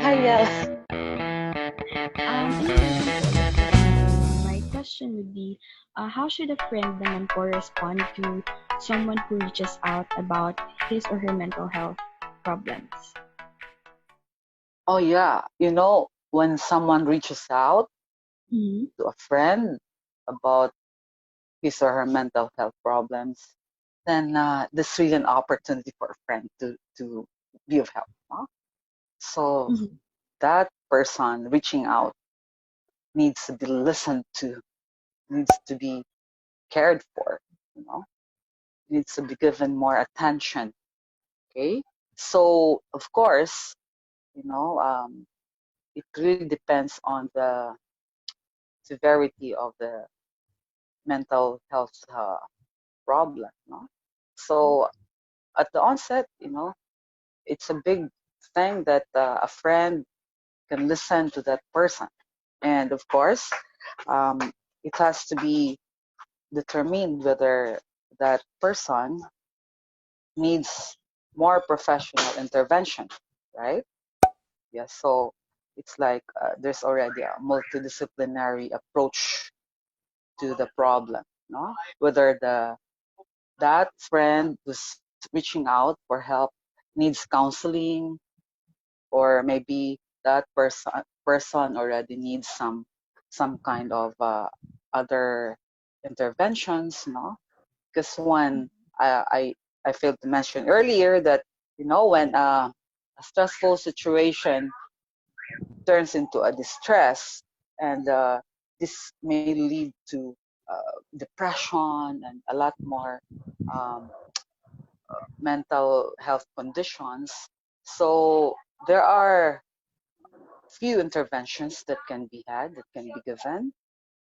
Hi, Yel. My question would be, how should a friend naman po respond to someone who reaches out about his or her mental health problems? Oh, yeah. When someone reaches out Mm-hmm. to a friend about his or her mental health problems, then this really an opportunity for a friend to be of help. Huh? So Mm-hmm. that person reaching out needs to be listened to, needs to be cared for, you know, needs to be given more attention. Okay. So of course, it really depends on the severity of the mental health problem. No? So at the onset, it's a big thing that a friend can listen to that person. And of course, um, it has to be determined whether that person needs more professional intervention, right? Yes, so it's like there's already a multidisciplinary approach to the problem, no? Whether that friend who's reaching out for help needs counseling, or maybe that person already needs some kind of other interventions, no? Because one, I failed to mention earlier that when a stressful situation turns into a distress, and this may lead to depression and a lot more um, mental health conditions. So there are few interventions that can be had, that can be given.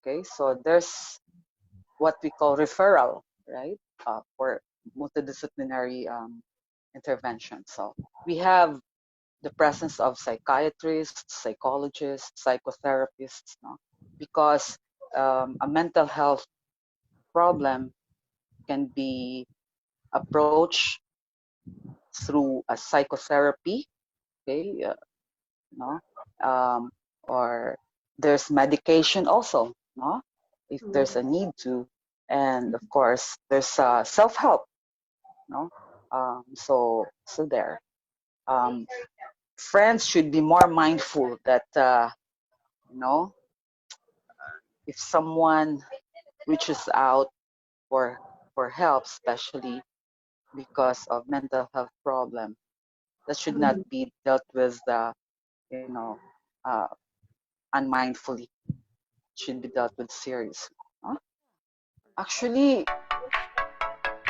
Okay, so there's what we call referral, right, for multidisciplinary intervention. So we have the presence of psychiatrists, psychologists, psychotherapists, no? Because a mental health problem can be approached through a psychotherapy, okay, no, um, or there's medication also, no, if there's a need to, and of course there's self-help, no, so there. Um, Friends should be more mindful that you know if someone reaches out for help, especially because of mental health problem, that should not be dealt with you know uh, unmindfully. It should be dealt with seriously. Huh? Actually,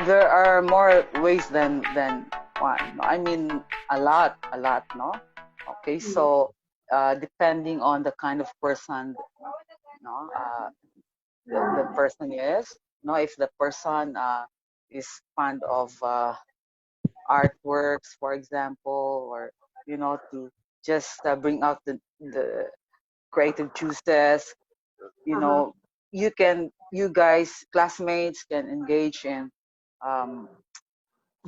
there are more ways than one. I mean, a lot, no. Okay, so depending on the kind of person, no, the person is, no, if the person is fond of artworks, for example, or to just bring out the creative juices, you know, you guys, classmates, can engage in um,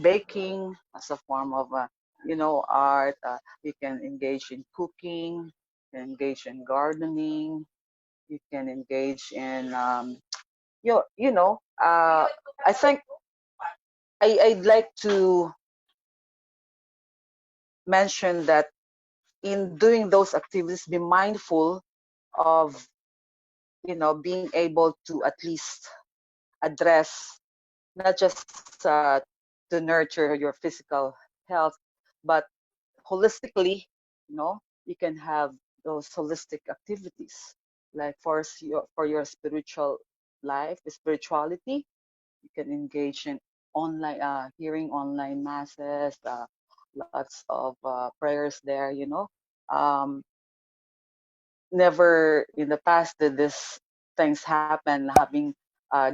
baking as a form of art. You can engage in cooking, you can engage in gardening, you can engage in I think I'd like to mention that in doing those activities, be mindful of being able to at least address not just to nurture your physical health, but holistically, you can have those holistic activities like for your spiritual life, spirituality. You can engage in online, hearing online masses, lots of prayers there. Never in the past did this things happen, having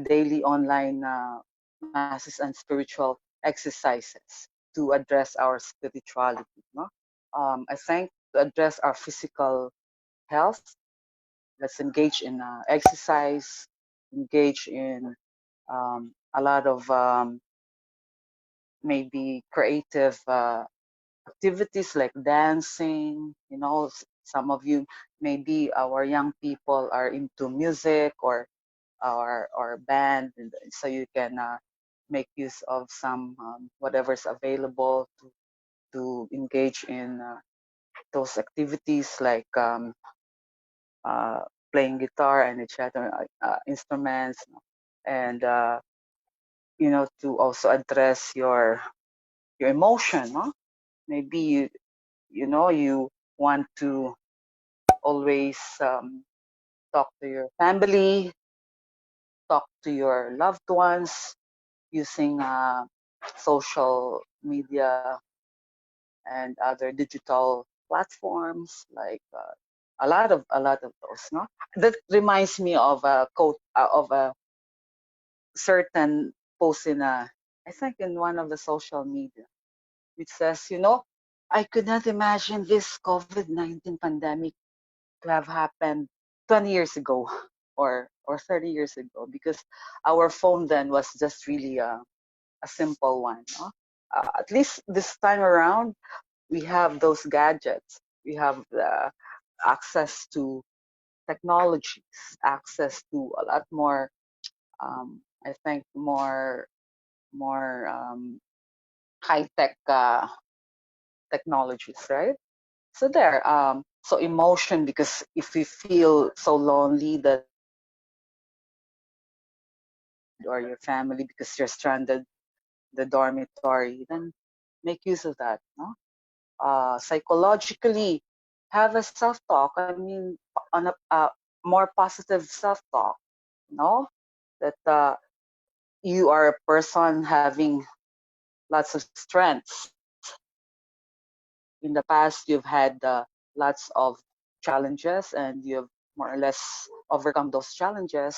daily online masses and spiritual exercises to address our spirituality. No? I think to address our physical health, let's engage in exercise, engage in a lot of maybe creative activities like dancing. Some of you, maybe our young people are into music or band, so you can make use of some whatever's available to engage in those activities like uh, playing guitar and etc. Instruments, and to also address your emotion. No? Maybe you want to always talk to your family, talk to your loved ones using social media and other digital platforms like a lot of those. No, that reminds me of a quote of a certain post in I think in one of the social media, which says, I could not imagine this COVID-19 pandemic to have happened 20 years ago or 30 years ago, because our phone then was just really a simple one. No? At least this time around, we have those gadgets. We have the access to technologies, access to a lot more, I think, more high tech technologies, right? So there, so emotion, because if we feel so lonely that or your family because you're stranded in the dormitory, then make use of that. No, psychologically, have a self-talk. I mean, on a more positive self-talk. No, that you are a person having lots of strengths. In the past, you've had lots of challenges and you've more or less overcome those challenges.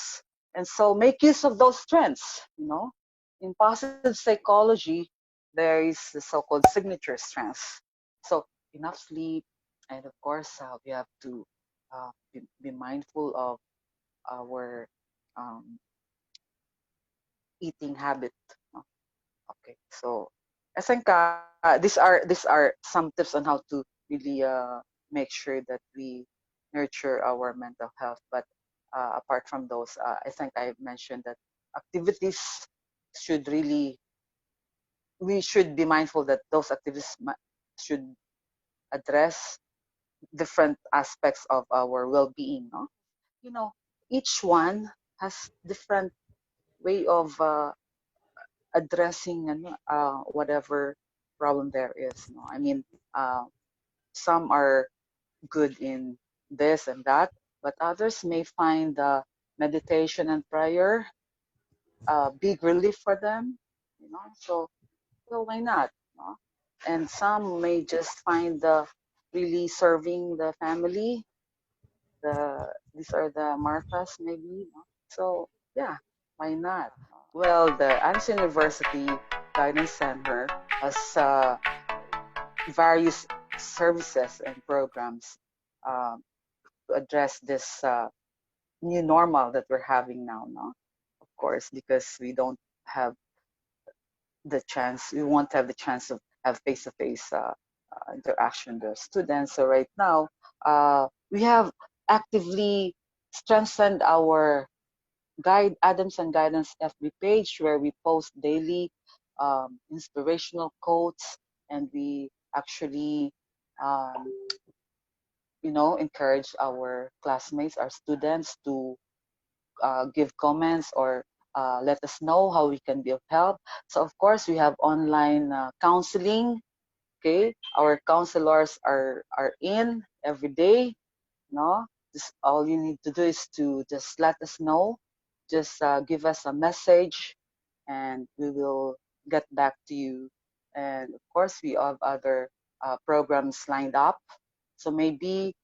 And so make use of those strengths. In positive psychology, there is the so-called signature strengths. So enough sleep, and of course, we have to be mindful of our um, eating habit. No? Okay, so I think these are some tips on how to really make sure that we nurture our mental health. But apart from those, I think I mentioned that activities should really we should be mindful that those activities should address different aspects of our well-being. No, you know, each one has different way of addressing and whatever problem there is. No, I mean, uh, some are good in this and that, but others may find meditation and prayer big relief for them. So why not? No? And some may just find really serving the family. These are the Marthas maybe. No? So yeah, why not? Well, the Adamson University Guidance Center has various services and programs um, to address this new normal that we're having now. No, of course, because we won't have the chance of have face-to-face interaction with students. So right now, we have actively strengthened our Adamson Guidance FB page, where we post daily inspirational quotes, and we actually um, encourage our classmates, our students to give comments or let us know how we can be of help. So of course we have online counseling. Okay, our counselors are in every day. No, just all you need to do is to just let us know. Just give us a message, and we will get back to you. And of course, we have other programs lined up. So maybe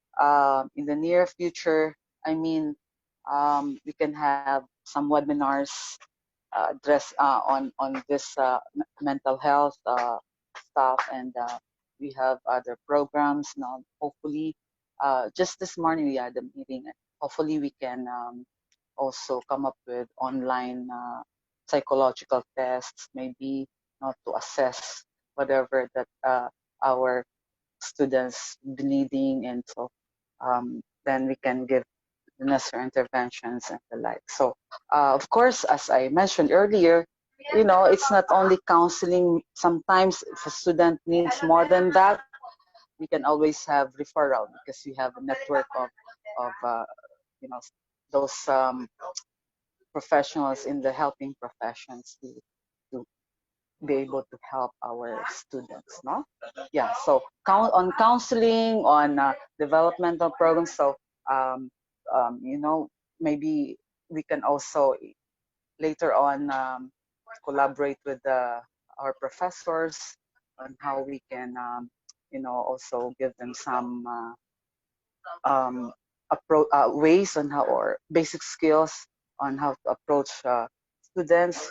in the near future, I mean, we can have some webinars address on this mental health stuff, and we have other programs now. Hopefully, just this morning we had a meeting. Hopefully, we can also come up with online psychological tests, maybe not to assess whatever that our students bleeding, and so then we can give the necessary interventions and the like. So of course, as I mentioned earlier, it's not only counseling. Sometimes if a student needs more than that, we can always have referral because we have a network of you know those professionals in the helping professions to be able to help our students, no? Yeah, so on counseling, on developmental programs. So um, maybe we can also later on collaborate with our professors on how we can also give them some ways on how, or basic skills on how to approach students,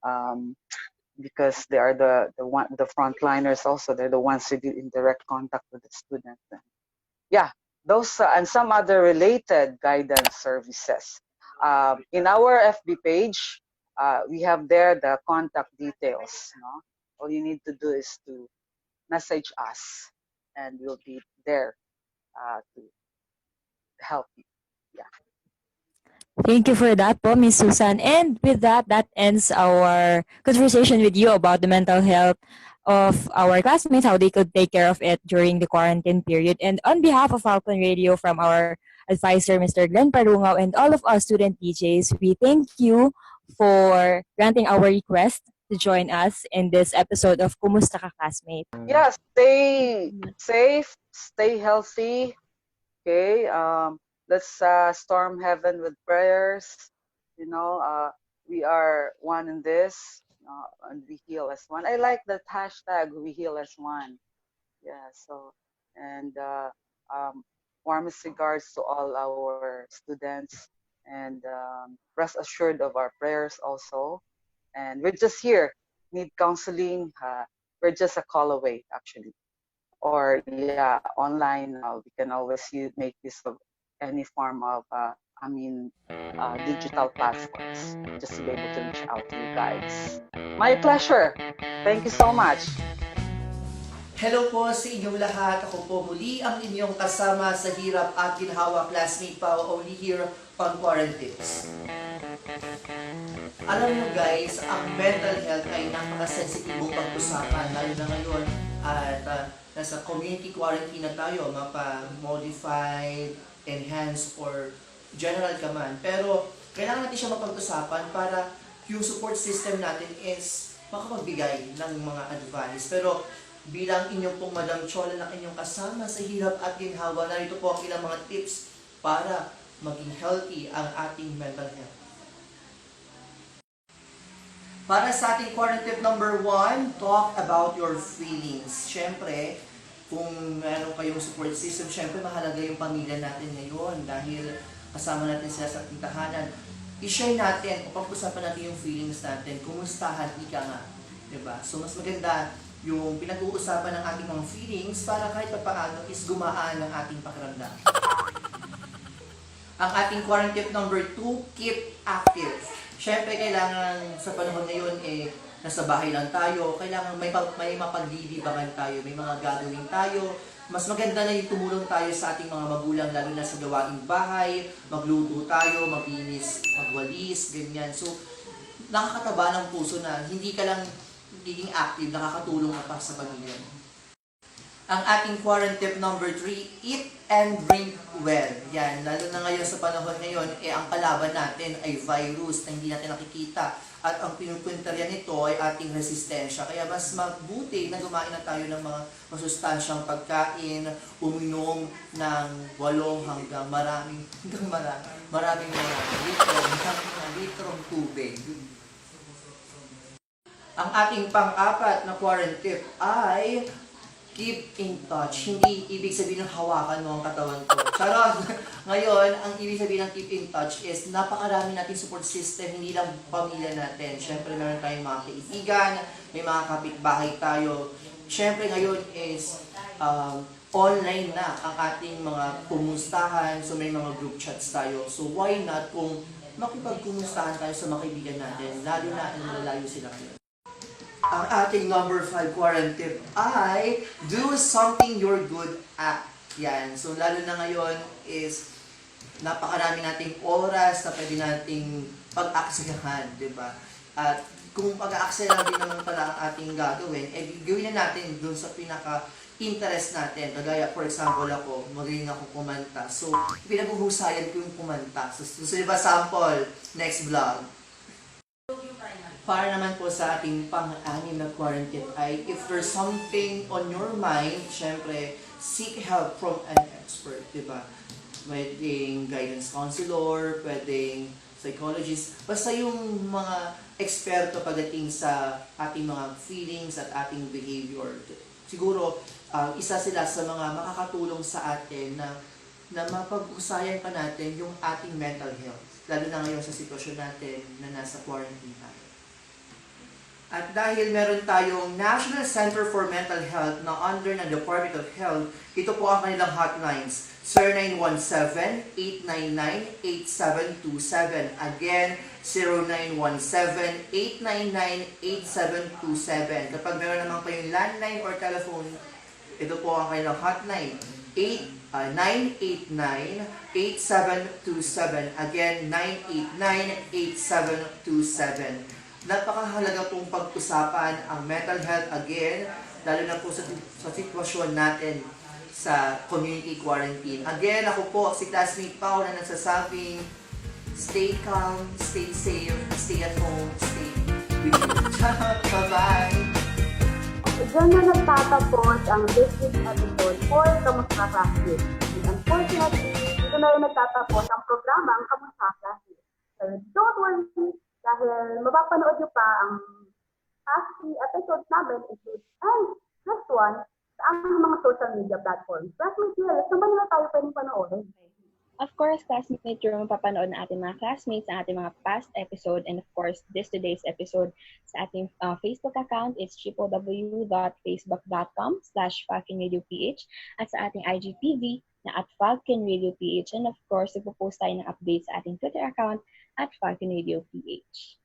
um, because they are the frontliners. Also, they're the ones who do in direct contact with the students. And yeah, those and some other related guidance services. In our FB page, we have there the contact details. All you need to do is to message us, and we'll be there to help you. Yeah. Thank you for that po, Miss Susan. And with that, that ends our conversation with you about the mental health of our classmates, how they could take care of it during the quarantine period. And on behalf of Falcon Radio, from our advisor, Mr. Glenn Parungaw, and all of us student DJs, we thank you for granting our request to join us in this episode of Kumusta Ka, Classmate. Yeah, stay safe, stay healthy. Okay, let's storm heaven with prayers. We are one in this, and we heal as one. I like that hashtag, we heal as one. Yeah, so, and warmest regards to all our students, and rest assured of our prayers also. And we're just here. Need counseling? We're just a call away, actually. Or yeah, online. We can always make use of any form of digital platforms, just to be able to reach out to you guys. My pleasure. Thank you so much. Hello po sa inyong lahat. Ako po muli ang inyong kasama sa hirap at ginhawa, Klasmeyt pa, only here on Quarantines. Alam niyo guys, ang mental health ay napaka-sensitibong pag-usapan, lalo na ngayon at nasa community quarantine na tayo, mapa-modified, enhanced, or general ka man. Pero kailangan natin siya mapag-usapan para yung support system natin is makapagbigay ng mga advice. Pero bilang inyong pong Madam Chola na inyong kasama sa hirap at ginhawa, narito po ang ilang mga tips para maging healthy ang ating mental health. Para sa ating quarantine number 1, talk about your feelings. Siyempre, kung meron kayong support system, siyempre mahalaga yung pamilya natin ngayon dahil kasama natin sila sa ating tahanan. I-share natin o pag-usapan natin yung feelings natin. Kumustahan, ika nga. Diba? So, mas maganda yung pinag-uusapan ng ating mga feelings para kahit paano is gumaan ang ating pakiramdam. Ang ating quarantine number 2, keep active. Siyempre, kailangan sa panahon ngayon, nasa bahay lang tayo, kailangan may mapaglilibangan tayo, may mga gagawin tayo. Mas maganda na yung tumulong tayo sa ating mga magulang, lalo na sa gawaing bahay, magluto tayo, maglinis, magwalis, ganyan. So, nakakataba ng puso na hindi ka lang nagiging active, nakakatulong ka pa sa pamilya mo. Ang ating quarantine number 3, eat and drink well. Yan, lalo na ngayon sa panahon ngayon, ang kalaban natin ay virus na hindi natin nakikita. At ang pinupuntarya nito ay ating resistensya. Kaya mas mabuti na gumain na tayo ng mga masustansyang pagkain, uminom ng 8 hanggang maraming litrong tubig. Ang ating pang-apat na quarantine ay keep in touch. Hindi ibig sabihin ng hawakan mo ang katawan ko. Charot! Ngayon, ang ibig sabihin ng keep in touch is napakarami nating support system, hindi lang pamilya natin. Siyempre, meron tayong mga kaibigan, may mga kapitbahay tayo. Siyempre, ngayon is online na ang ating mga kumustahan. So, may mga group chats tayo. So, why not kung makipagkumustahan tayo sa mga kaibigan natin, lalo na nalalayo sila ngayon. ang ating number 5 quarantine ay do something you're good at. Yan. So, lalo na ngayon is napakarami nating oras na pwede nating pag-aksyahan, di ba? At kung pag-aaksaya lang din naman pala ang ating gagawin, gawin na natin dun sa pinaka-interest natin. Kagaya, for example, ako, magaling ako kumanta. So, pinaghuhusayan ko yung kumanta. So, gusto niyo ba sample? Next vlog. Para naman po sa ating pang-anim na quarantine ay if there's something on your mind, syempre, seek help from an expert, di ba? Pwedeng guidance counselor, pwedeng psychologist, basta yung mga eksperto pagdating sa ating mga feelings at ating behavior. Siguro, isa sila sa mga makakatulong sa atin na mapag-usayan pa natin yung ating mental health, lalo na ngayon sa sitwasyon natin na nasa quarantine tayo. At dahil meron tayong National Center for Mental Health na under ng Department of Health, ito po ang kanilang hotlines, 0917-899-8727. Again, 0917-899-8727. Kapag meron naman kayong landline or telephone, ito po ang kanilang hotline, 989-8727. Again, 989-8727. Napakahalaga pong pag-usapan ang mental health again, lalo na po sa sitwasyon natin sa community quarantine. Again, ako po si Klasmeyt Pao na nagsasabing stay calm, stay safe, stay at home, stay with you. Bye-bye! Diyan na nagtatapos ang this week's episode for Kumusta Ka. And unfortunately, dito na rin nagtatapos ang programang Kumusta Ka. So don't worry, dahil mapapanood nyo pa ang past 3 episodes namin and next one sa aming mga social media platforms. Classmates, saan ba nila tayo pwedeng panoorin? Of course, classmates, yung mapapanood na ating mga classmates sa ating mga past episode and of course, today's episode sa ating Facebook account. It's www.facebook.com/FalconRadioPH at sa ating IGTV na @FalconRadioPH and of course, ipopost tayo ng updates sa ating Twitter account @FalconRadioPH.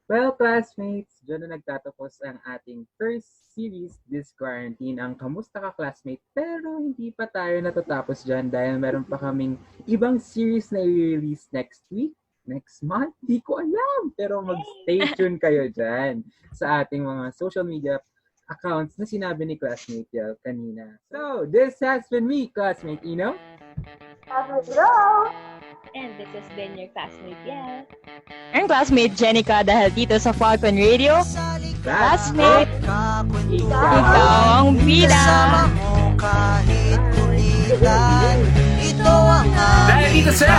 Well, classmates, dyan na nagtatapos ang ating first series this quarantine, ang Kumusta Ka, Classmate. Pero hindi pa tayo natatapos dyan dahil meron pa kaming ibang series na i-release next week, next month, di ko alam. Pero mag-stay tuned kayo dyan sa ating mga social media accounts na sinabi ni Classmate Yel kanina. So, this has been me, Classmate Ino. Hello! And this has been your classmate, Yel. And classmate Jenica dahil dito sa Falcon Radio. Classmate, ikaw ang bida. Kahit kulitan, ito ang dahil dito sa